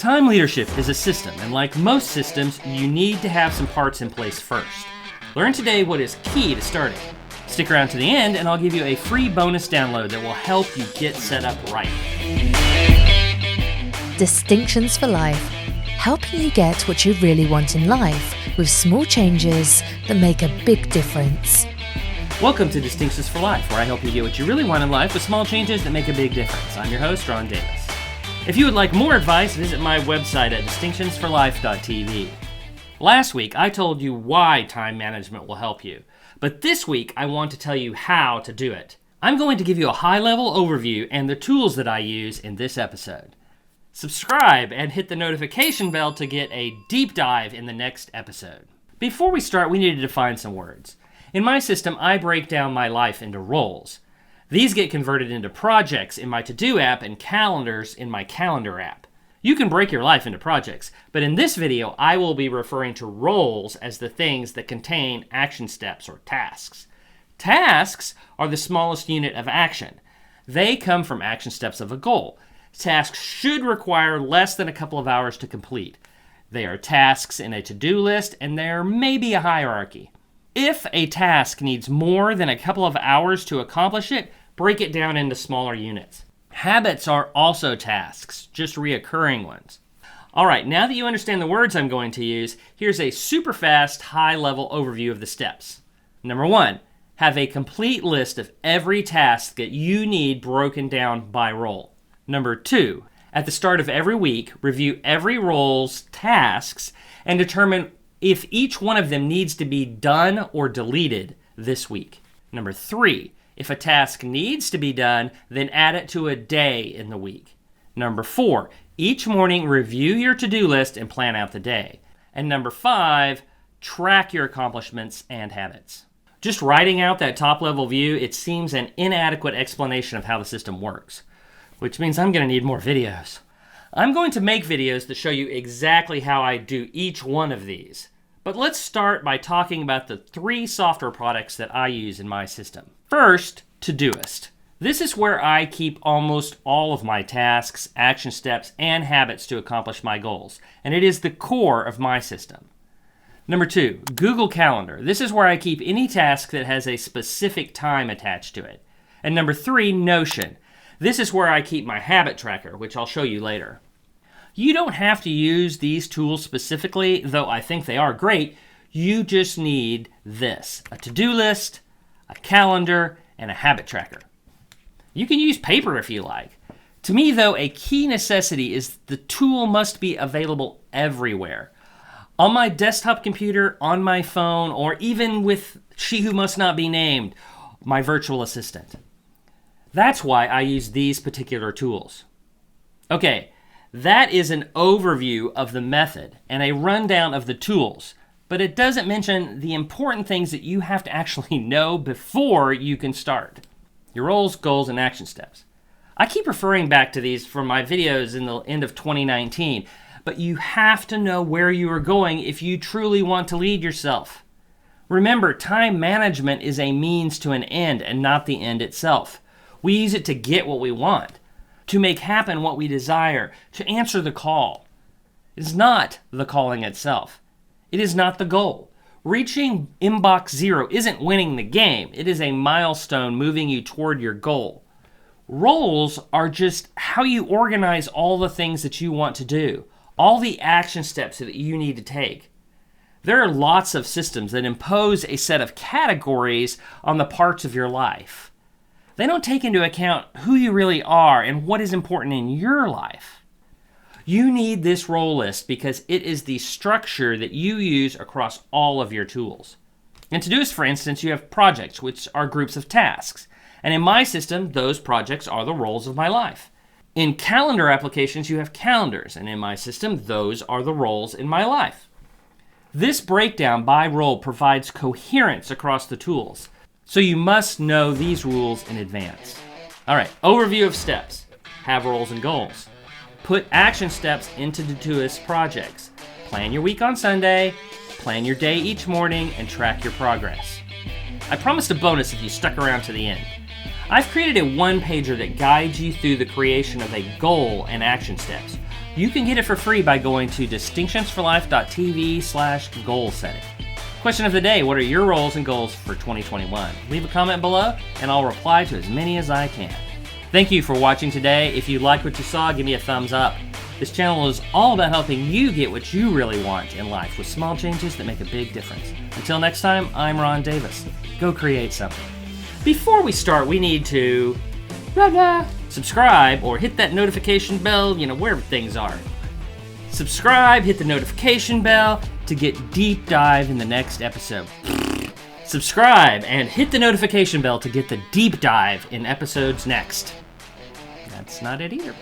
Time leadership is a system, and like most systems, you need to have some parts in place first. Learn today what is key to starting. Stick around to the end, and I'll give you a free bonus download that will help you get set up right. Distinctions for Life, helping you get what you really want in life with small changes that make a big difference. Welcome to Distinctions for Life, where I help you get what you really want in life with small changes that make a big difference. I'm your host, Ron Davis. If you would like more advice, visit my website at distinctionsforlife.tv. Last week, I told you why time management will help you, but this week, I want to tell you how to do it. I'm going to give you a high-level overview and the tools that I use in this episode. Subscribe and hit the notification bell to get a deep dive in the next episode. Before we start, we need to define some words. In my system, I break down my life into roles. These get converted into projects in my To-Do app and calendars in my Calendar app. You can break your life into projects, but in this video, I will be referring to roles as the things that contain action steps or tasks. Tasks are the smallest unit of action. They come from action steps of a goal. Tasks should require less than a couple of hours to complete. They are tasks in a to-do list, and there may be a hierarchy. If a task needs more than a couple of hours to accomplish it, break it down into smaller units. Habits are also tasks, just reoccurring ones. All right, now that you understand the words I'm going to use, here's a super fast, high-level overview of the steps. Number 1, have a complete list of every task that you need broken down by role. Number 2, at the start of every week, review every role's tasks and determine if each one of them needs to be done or deleted this week. Number 3, if a task needs to be done, then add it to a day in the week. Number 4, each morning review your to-do list and plan out the day. And number 5, track your accomplishments and habits. Just writing out that top-level view, it seems an inadequate explanation of how the system works, which means I'm going to need more videos. I'm going to make videos that show you exactly how I do each one of these. But let's start by talking about the 3 software products that I use in my system. First, Todoist. This is where I keep almost all of my tasks, action steps, and habits to accomplish my goals, and it is the core of my system. Number 2, Google Calendar. This is where I keep any task that has a specific time attached to it. And number 3, Notion. This is where I keep my habit tracker, which I'll show you later. You don't have to use these tools specifically, though I think they are great. You just need this: a to-do list, a calendar, and a habit tracker. You can use paper if you like. To me, though, a key necessity is the tool must be available everywhere. On my desktop computer, on my phone, or even with She Who Must Not Be Named, my virtual assistant. That's why I use these particular tools. Okay. That is an overview of the method and a rundown of the tools, but it doesn't mention the important things that you have to actually know before you can start. Your roles, goals, and action steps. I keep referring back to these from my videos in the end of 2019, but you have to know where you are going if you truly want to lead yourself. Remember, time management is a means to an end and not the end itself. We use it to get what we want, to make happen what we desire, to answer the call. It is not the calling itself. It is not the goal. Reaching inbox 0 isn't winning the game. It is a milestone moving you toward your goal. Roles are just how you organize all the things that you want to do, all the action steps that you need to take. There are lots of systems that impose a set of categories on the parts of your life. They don't take into account who you really are and what is important in your life. You need this role list because it is the structure that you use across all of your tools. In Todoist, for instance, you have projects, which are groups of tasks. And in my system, those projects are the roles of my life. In calendar applications, you have calendars. And in my system, those are the roles in my life. This breakdown by role provides coherence across the tools. So you must know these rules in advance. All right, overview of steps. Have roles and goals. Put action steps into Todoist projects. Plan your week on Sunday, plan your day each morning, and track your progress. I promised a bonus if you stuck around to the end. I've created a one-pager that guides you through the creation of a goal and action steps. You can get it for free by going to distinctionsforlife.tv/goal setting. Question of the day, what are your roles and goals for 2021? Leave a comment below, and I'll reply to as many as I can. Thank you for watching today. If you liked what you saw, give me a thumbs up. This channel is all about helping you get what you really want in life with small changes that make a big difference. Until next time, I'm Ron Davis. Go create something. Before we start, we need to subscribe or hit that notification bell, wherever things are. Subscribe, hit the notification bell to get deep dive in the next episode. Subscribe and hit the notification bell to get the deep dive in episodes next. That's not it either.